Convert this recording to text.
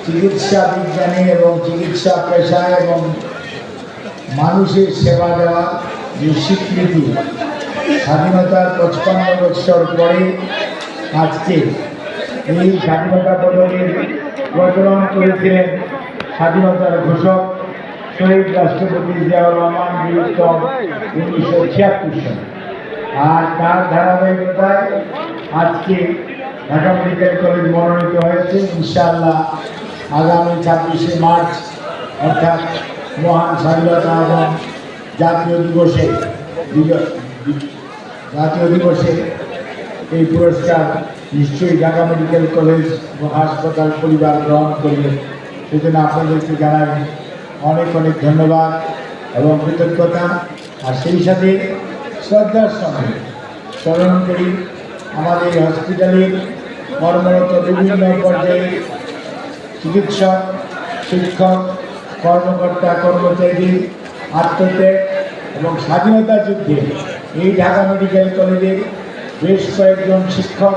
চিকিৎসা বিজ্ঞানী এবং চিকিৎসা পেশায় এবং মানুষের সেবা দেওয়া যে স্বীকৃতি, স্বাধীনতার 55 বৎসর পরে আজকে এই স্বাধীনতা পদকের প্রচলন করেছিলেন স্বাধীনতার ঘোষক শহীদ রাষ্ট্রপতি জিয়াউর রহমান বীরুত্তম 1976 সালে। আর তার ধারাবাহিকতায় আজকে ঢাকা মেডিকেল কলেজ মনোনীত হয়েছে। ইনশাআল্লাহ আগামী 26শে মার্চ অর্থাৎ মহান স্বাধীনতা এবং জাতীয় দিবসে এই পুরস্কার নিশ্চয়ই ঢাকা মেডিকেল কলেজ ও হাসপাতাল পরিবার গ্রহণ করবে। সেজন্য আপনাদেরকে জানাই অনেক অনেক ধন্যবাদ এবং কৃতজ্ঞতা। আর সেই সাথে শ্রদ্ধার সঙ্গে স্মরণ করি আমাদের হসপিটালের কর্মরত বিভিন্ন পর্যায়ে চিকিৎসক, শিক্ষক, কর্মকর্তা, কর্মচারী আত্মত্যাগ এবং স্বাধীনতা যুদ্ধে এই ঢাকা মেডিকেল কলেজের বেশ কয়েকজন শিক্ষক